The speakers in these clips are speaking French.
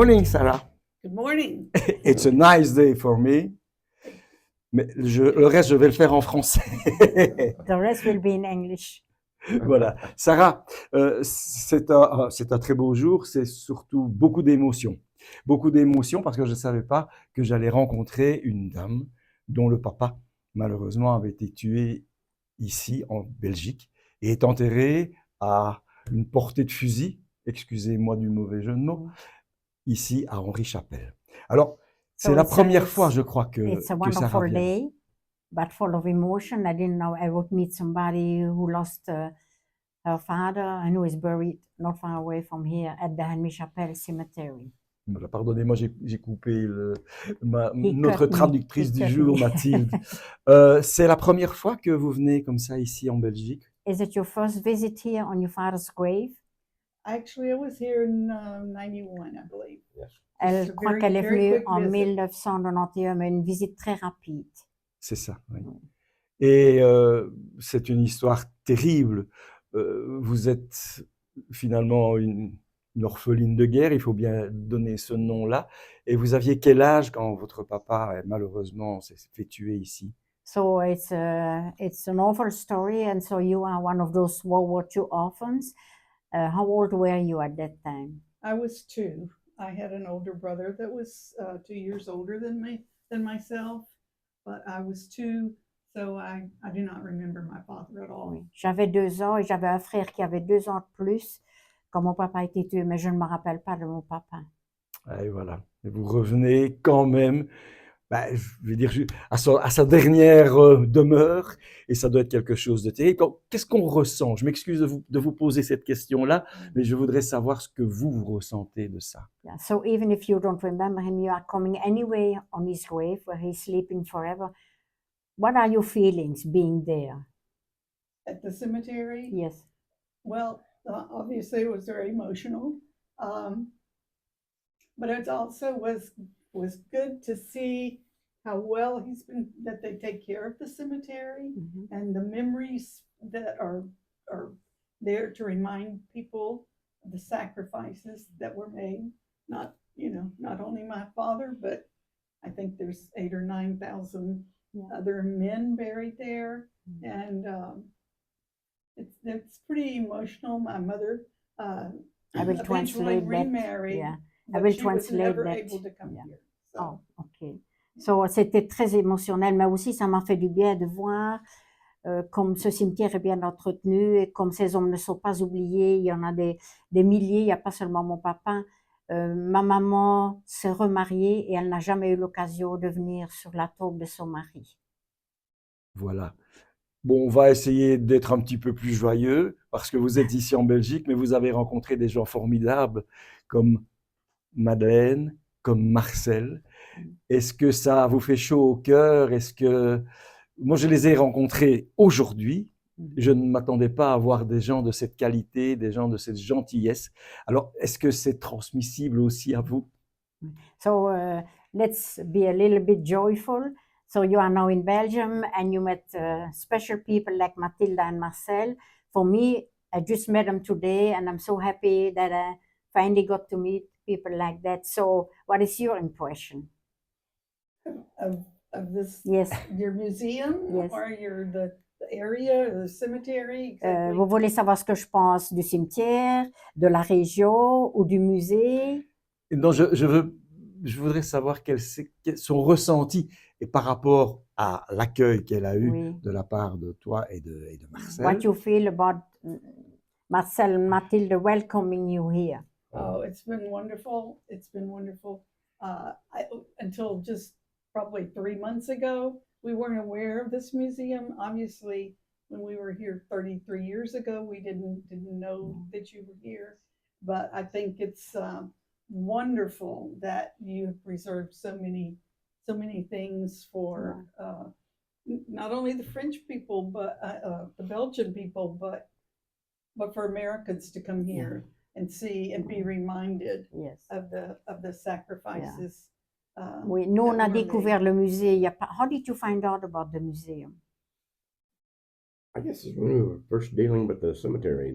morning, Sarah. Good morning. It's a nice day for me. Mais le reste, je vais le faire en français. The rest will be in English. Voilà. Sarah, c'est un très beau jour, c'est surtout beaucoup d'émotions. Beaucoup d'émotions parce que je ne savais pas que j'allais rencontrer une dame dont le papa, malheureusement, avait été tué ici, en Belgique, et est enterré à une portée de fusil, excusez-moi du mauvais jeu de mots, ici à Henri-Chapelle. Alors, c'est la première fois, je crois, It's a que Sarah wonderful vient. day, but full of emotion. I didn't know I would meet somebody who lost her father and who is buried not far away from here at the Henri-Chapelle Cemetery. Voilà, pardonnez-moi, j'ai coupé He notre cut me. traductrice He du cut jour, me. Mathilde. C'est la première fois que vous venez comme ça ici en Belgique? Is it your first visit here on your father's grave? Actually, I was here in 91, I believe. Elle Just a croit very, qu'elle est very venue quick en visit. 1991, mais une visite très rapide. C'est ça, oui. Et c'est une histoire terrible. Vous êtes finalement une orpheline de guerre, il faut bien donner ce nom-là. Et vous aviez quel âge quand votre papa, malheureusement, s'est fait tuer ici? So it's an awful story, and so you are one of those World War II orphans. How old were you at that time? I was 2. I had an older brother that was 2 years older than myself, but I was 2, so I do not remember my father at all. Oui. J'avais 2 ans et j'avais un frère qui avait 2 ans de plus quand mon papa a été tué, mais je ne me rappelle pas de mon papa. Et voilà. Et vous revenez quand même, je vais dire, à sa dernière demeure, et ça doit être quelque chose de terrible. Qu'est-ce qu'on ressent? Je m'excuse de vous poser cette question-là, mais je voudrais savoir ce que vous ressentez de ça. Yeah. So even if you don't remember him, you are coming anyway on his grave where he's sleeping forever. What are your feelings being there? At the cemetery? Yes. Well, obviously it was very emotional, but it also was good to see how well that they take care of the cemetery and the memories that are there to remind people of the sacrifices that were made. Not only my father, but I think there's 8,000 or 9,000 other men buried there, and it's pretty emotional. My mother I will eventually translate remarried, that. Yeah. I but will she was translate never that. able to come Yeah. here. So. Oh, ok. So, c'était très émotionnel, mais aussi ça m'a fait du bien de voir comme ce cimetière est bien entretenu et comme ces hommes ne sont pas oubliés. Il y en a des milliers, il n'y a pas seulement mon papa. Ma maman s'est remariée et elle n'a jamais eu l'occasion de venir sur la tombe de son mari. Voilà. Bon, on va essayer d'être un petit peu plus joyeux parce que vous êtes ici en Belgique, mais vous avez rencontré des gens formidables comme Madeleine, comme Marcel. Est-ce que ça vous fait chaud au cœur? Moi, je les ai rencontrés aujourd'hui. Je ne m'attendais pas à voir des gens de cette qualité, des gens de cette gentillesse. Alors, est-ce que c'est transmissible aussi à vous? So let's be a little bit joyful. So you are now in Belgium and you met special people like Mathilda and Marcel. For me, I just met them today and I'm so happy that I finally got to meet people like that. So what is your impression? Of this, Yes. Your museum, Yes. or the area, or the cemetery? Exactly. Vous voulez savoir ce que je pense du cimetière, de la région ou du musée? Non, je voudrais savoir quel son ressenti et par rapport à l'accueil qu'elle a eu de la part de toi et de Marcel. What you feel about Marcel and Mathilde welcoming you here? Oh, it's been wonderful. It's been wonderful. Until just probably 3 months ago, we weren't aware of this museum. Obviously, when we were here 33 years ago, we didn't know that you were here. But I think it's wonderful that you have preserved so many things for not only the French people, but the Belgian people, but for Americans to come here and see and be reminded of the sacrifices. Oui, nous on a découvert le musée. How did you find out about the museum? I guess it's when we were first dealing with the cemetery.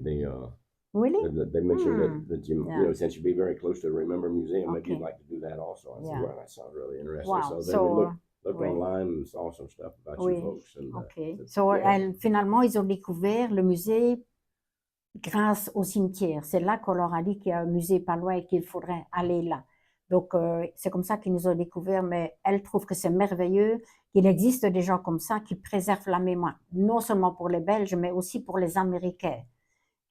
Really? They mentioned Hmm. that you Yeah. know, since you'd be very close to the Remember Museum, maybe you'd Okay. like to do that also. I said, Yeah. well, that sounds really interesting. Wow. So then we So, looked oui. online and saw some stuff about you Oui. folks. And OK. said, So, yeah, finalement, ils ont découvert le musée grâce au cimetière. C'est là qu'on leur a dit qu'il y a un musée pas loin et qu'il faudrait aller là. Donc, c'est comme ça qu'ils nous ont découvert, mais elle trouve que c'est merveilleux qu'il existe des gens comme ça qui préservent la mémoire, non seulement pour les Belges, mais aussi pour les Américains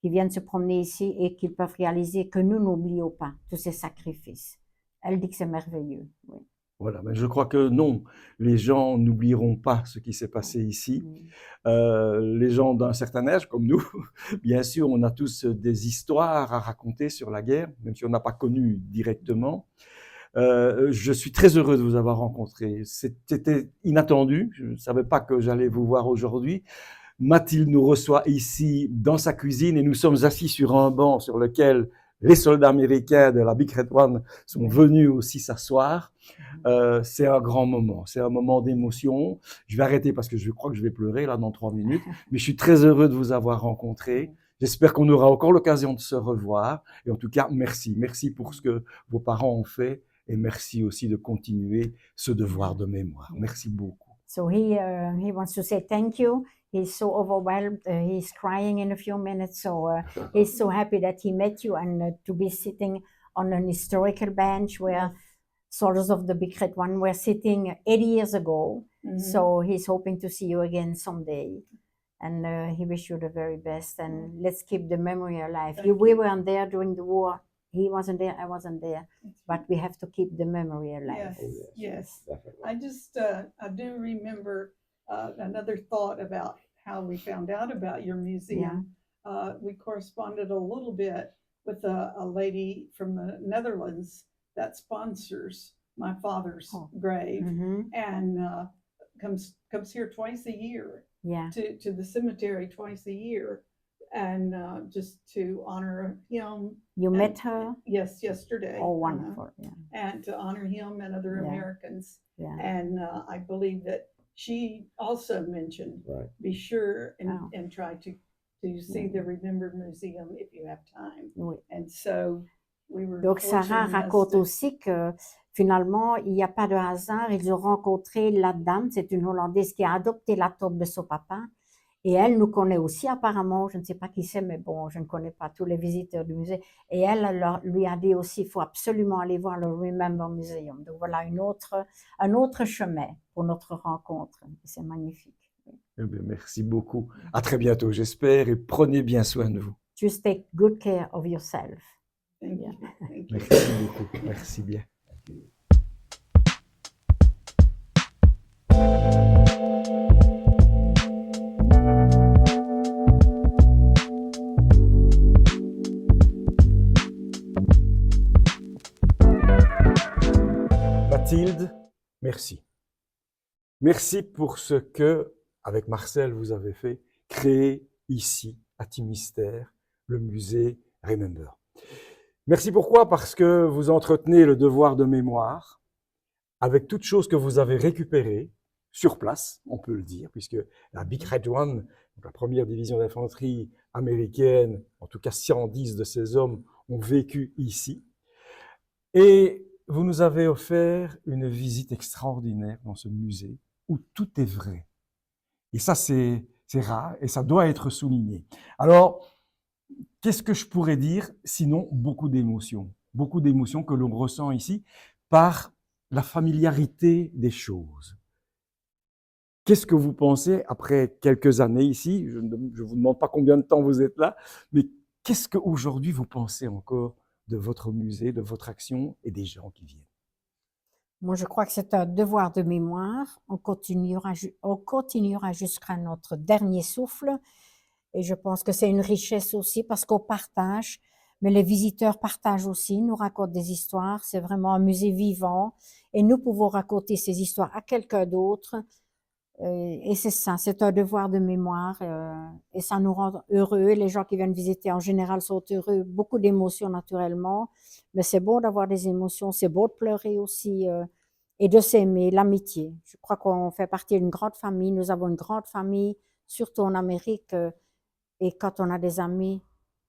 qui viennent se promener ici et qui peuvent réaliser que nous n'oublions pas tous ces sacrifices. Elle dit que c'est merveilleux. Oui. Voilà, mais je crois que non, les gens n'oublieront pas ce qui s'est passé ici. Les gens d'un certain âge, comme nous, bien sûr, on a tous des histoires à raconter sur la guerre, même si on n'a pas connu directement. Je suis très heureux de vous avoir rencontré. C'était inattendu. Je ne savais pas que j'allais vous voir aujourd'hui. Mathilde nous reçoit ici dans sa cuisine et nous sommes assis sur un banc sur lequel les soldats américains de la Big Red One sont venus aussi s'asseoir. C'est un grand moment, c'est un moment d'émotion. Je vais arrêter parce que je crois que je vais pleurer là dans 3 minutes, mais je suis très heureux de vous avoir rencontré. J'espère qu'on aura encore l'occasion de se revoir. Et en tout cas, merci. Merci pour ce que vos parents ont fait et merci aussi de continuer ce devoir de mémoire. Merci beaucoup. So he wants to say thank you. He's so overwhelmed. He's crying in a few minutes. So he's so happy that he met you and to be sitting on an historical bench where soldiers of the Big Red One were sitting 80 years ago. So he's hoping to see you again someday. And he wish you the very best. And let's keep the memory alive. We weren't there during the war. He wasn't there, I wasn't there. But we have to keep the memory alive. Yes, yes. definitely. I just, I do remember another thought about how we found out about your museum. We corresponded a little bit with a lady from the Netherlands that sponsors my father's grave and comes here twice a year to the cemetery twice a year. And just to honor him. You met her? Yes, yesterday. Oh, wonderful. And to honor him and other Americans. Yeah. And I believe that she also mentioned, be sure and try to see the Remember Museum if you have time. Oui. And so we were Donc Sarah raconte aussi que finalement, il n'y a pas de hasard. Ils ont rencontré la dame, c'est une Hollandaise qui a adopté la tombe de son papa. Et elle nous connaît aussi apparemment, je ne sais pas qui c'est, mais bon, je ne connais pas tous les visiteurs du musée. Et elle lui a dit aussi, il faut absolument aller voir le Remember Museum. Donc voilà un autre chemin pour notre rencontre. C'est magnifique. Eh bien, merci beaucoup. À très bientôt, j'espère, et prenez bien soin de vous. Just take good care of yourself. Thank you. Thank you. Merci beaucoup. Merci bien. Mathilde, merci. Merci pour ce que, avec Marcel, vous avez fait, créer ici, à Timistère, le musée Remember. Merci pourquoi? Parce que vous entretenez le devoir de mémoire avec toutes choses que vous avez récupérées sur place, on peut le dire, puisque la Big Red One, la première division d'infanterie américaine, en tout cas 110 de ces hommes ont vécu ici. Et vous nous avez offert une visite extraordinaire dans ce musée où tout est vrai. Et ça, c'est rare et ça doit être souligné. Alors, qu'est-ce que je pourrais dire sinon beaucoup d'émotions que l'on ressent ici par la familiarité des choses. Qu'est-ce que vous pensez après quelques années ici? Je ne vous demande pas combien de temps vous êtes là, mais qu'est-ce qu'aujourd'hui vous pensez encore de votre musée, de votre action et des gens qui viennent? Moi, je crois que c'est un devoir de mémoire. On continuera jusqu'à notre dernier souffle. Et je pense que c'est une richesse aussi parce qu'on partage, mais les visiteurs partagent aussi, nous racontent des histoires. C'est vraiment un musée vivant et nous pouvons raconter ces histoires à quelqu'un d'autre. Et c'est ça, c'est un devoir de mémoire et ça nous rend heureux. Les gens qui viennent visiter en général sont heureux, beaucoup d'émotions naturellement, mais c'est bon d'avoir des émotions, c'est beau de pleurer aussi et de s'aimer, l'amitié. Je crois qu'on fait partie d'une grande famille, nous avons une grande famille, surtout en Amérique, et quand on a des amis,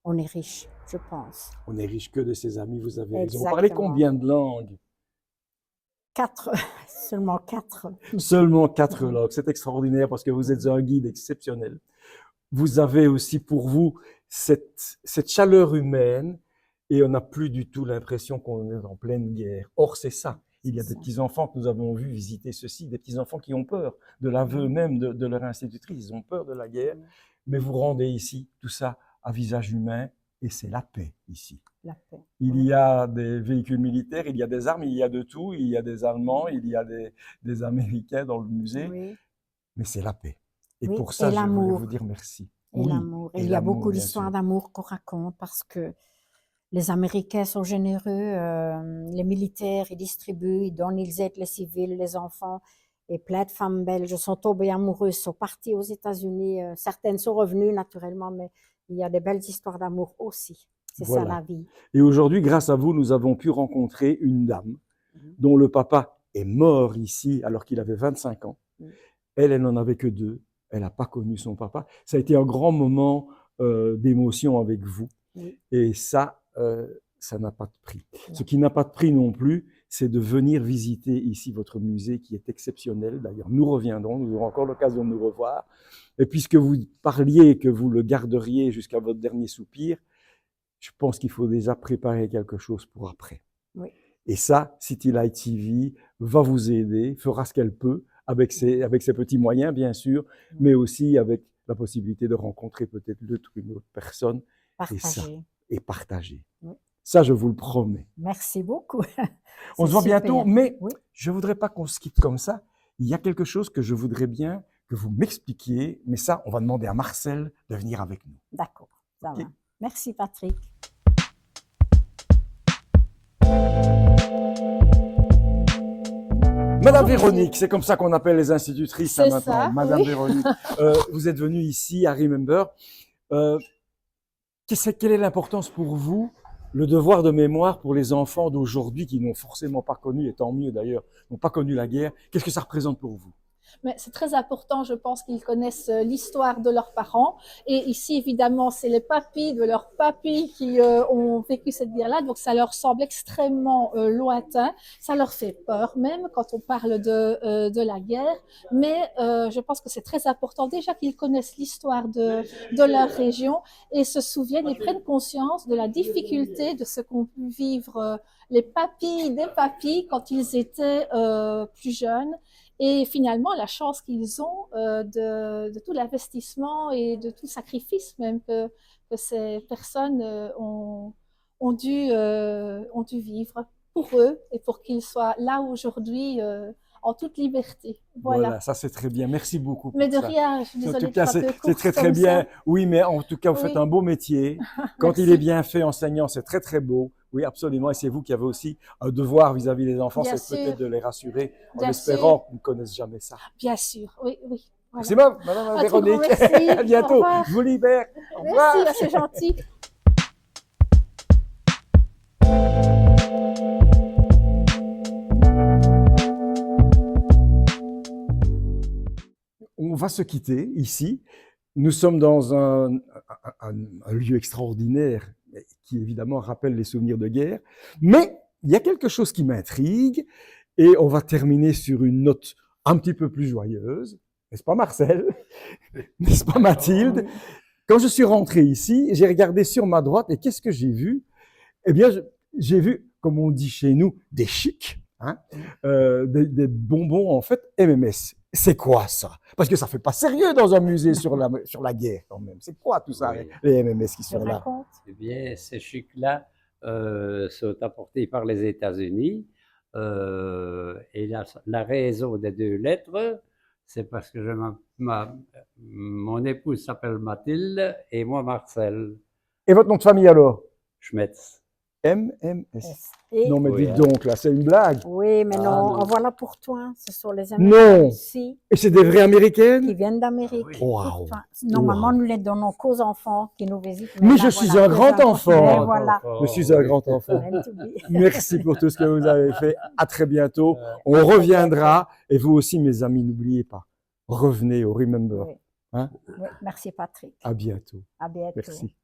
on est riche, je pense. On est riche que de ses amis, vous avez raison. Vous parlez Exactement. combien de langues? 4, seulement 4. Seulement 4 langues. C'est extraordinaire parce que vous êtes un guide exceptionnel. Vous avez aussi pour vous cette chaleur humaine et on n'a plus du tout l'impression qu'on est en pleine guerre. Or, c'est ça. Il y a des petits-enfants que nous avons vus visiter ceci, des petits-enfants qui ont peur de l'aveu même de leur institutrice. Ils ont peur de la guerre. Mais vous rendez ici tout ça à visage humain et c'est la paix ici. La paix. Il y a des véhicules militaires, il y a des armes, il y a de tout. Il y a des Allemands, il y a des Américains dans le musée. Oui. Mais c'est la paix. Et Oui, pour ça, et je voulais l'amour. vous dire merci. Et Oui, l'amour. et Il y a l'amour, beaucoup bien d'histoires sûr. d'amour qu'on raconte parce que les Américains sont généreux, les militaires, ils distribuent, ils donnent, ils aident les civils, les enfants. Et plein de femmes belges sont tombées amoureuses, sont parties aux États-Unis. Certaines sont revenues naturellement, mais il y a des belles histoires d'amour aussi. C'est ça Voilà. la vie. Et aujourd'hui, grâce à vous, nous avons pu rencontrer une dame dont le papa est mort ici alors qu'il avait 25 ans. Elle n'en avait que 2. Elle n'a pas connu son papa. Ça a été un grand moment d'émotion avec vous. Oui. Et ça n'a pas de prix. Non. Ce qui n'a pas de prix non plus, c'est de venir visiter ici votre musée qui est exceptionnel. D'ailleurs, nous reviendrons, nous aurons encore l'occasion de nous revoir. Et puisque vous parliez que vous le garderiez jusqu'à votre dernier soupir, je pense qu'il faut déjà préparer quelque chose pour après. Oui. Et ça, City Light TV va vous aider, fera ce qu'elle peut avec ses petits moyens, bien sûr, mais aussi avec la possibilité de rencontrer peut-être une autre personne Partager. et partager. Oui. Ça, je vous le promets. Merci beaucoup. On se voit super. bientôt, mais Oui. je ne voudrais pas qu'on se quitte comme ça. Il y a quelque chose que je voudrais bien que vous m'expliquiez, mais ça, on va demander à Marcel de venir avec nous. D'accord, ça Ok. va. Merci Patrick. Madame Véronique, c'est comme ça qu'on appelle les institutrices C'est maintenant. ça, Madame oui. Véronique, vous êtes venue ici à Remember. Quelle est l'importance pour vous, le devoir de mémoire pour les enfants d'aujourd'hui qui n'ont forcément pas connu, et tant mieux d'ailleurs, n'ont pas connu la guerre? Qu'est-ce que ça représente pour vous? Mais c'est très important, je pense, qu'ils connaissent l'histoire de leurs parents. Et ici, évidemment, c'est les papis de leurs papis qui ont vécu cette guerre-là. Donc, ça leur semble extrêmement lointain. Ça leur fait peur, même quand on parle de la guerre. Mais je pense que c'est très important déjà qu'ils connaissent l'histoire de leur région et se souviennent et prennent conscience de la difficulté de ce qu'ont pu vivre les papis des papis quand ils étaient plus jeunes. Et finalement, la chance qu'ils ont de tout l'investissement et de tout le sacrifice même que ces personnes ont dû vivre pour eux et pour qu'ils soient là aujourd'hui en toute liberté. Voilà. Ça c'est très bien. Merci beaucoup. Mais de pour ça. rien, je suis désolée En tout cas, d'être un peu c'est courte très très comme bien. ça. Oui, mais en tout cas, vous Oui. faites un beau métier. Quand il Merci. est bien fait, enseignant, c'est très très beau. Oui, absolument. Et c'est vous qui avez aussi un devoir vis-à-vis des enfants, Bien c'est sûr. peut-être de les rassurer en Bien espérant sûr. qu'ils ne connaissent jamais ça. Bien sûr, oui, oui. Voilà. C'est bon, Madame Un tout grand Véronique. merci. À Au bientôt. revoir. Je vous libère. Au revoir. Merci, c'est gentil. On va se quitter ici. Nous sommes dans un lieu extraordinaire qui évidemment rappelle les souvenirs de guerre. Mais il y a quelque chose qui m'intrigue et on va terminer sur une note un petit peu plus joyeuse. N'est-ce pas Marcel? N'est-ce pas Mathilde? Quand je suis rentré ici, j'ai regardé sur ma droite et qu'est-ce que j'ai vu? Eh bien, j'ai vu, comme on dit chez nous, des chics, hein, des bonbons en fait MMS. C'est quoi ça? Parce que ça fait pas sérieux dans un musée sur la guerre quand même. C'est quoi tout ça, Oui. les MMS qui Je sont là? raconte. Eh bien, ces chics-là sont apportés par les États-Unis. Et la raison des 2 lettres, c'est parce que mon épouse s'appelle Mathilde et moi Marcel Et votre nom de famille alors? Schmetz. MMS. Et- Non mais Oui, dites hein. donc, là, c'est une blague. Oui, mais Ah, non, non. en voilà pour toi. Ce sont les Non. Américains ici Et c'est des vraies qui américaines? viennent d'Amérique. Ah oui. Pour Waouh. toi. Normalement, Wow. nous les donnons qu'aux enfants qui nous visitent. Mais là, je suis voilà, un que grand les enfant. Mais voilà. Je suis un grand enfant. Meant to be. Merci pour tout ce que vous avez fait. À très bientôt. On reviendra. Et vous aussi, mes amis, n'oubliez pas. Revenez au Remember. Oui. Hein? Oui, merci Patrick. À bientôt. À bientôt. Merci.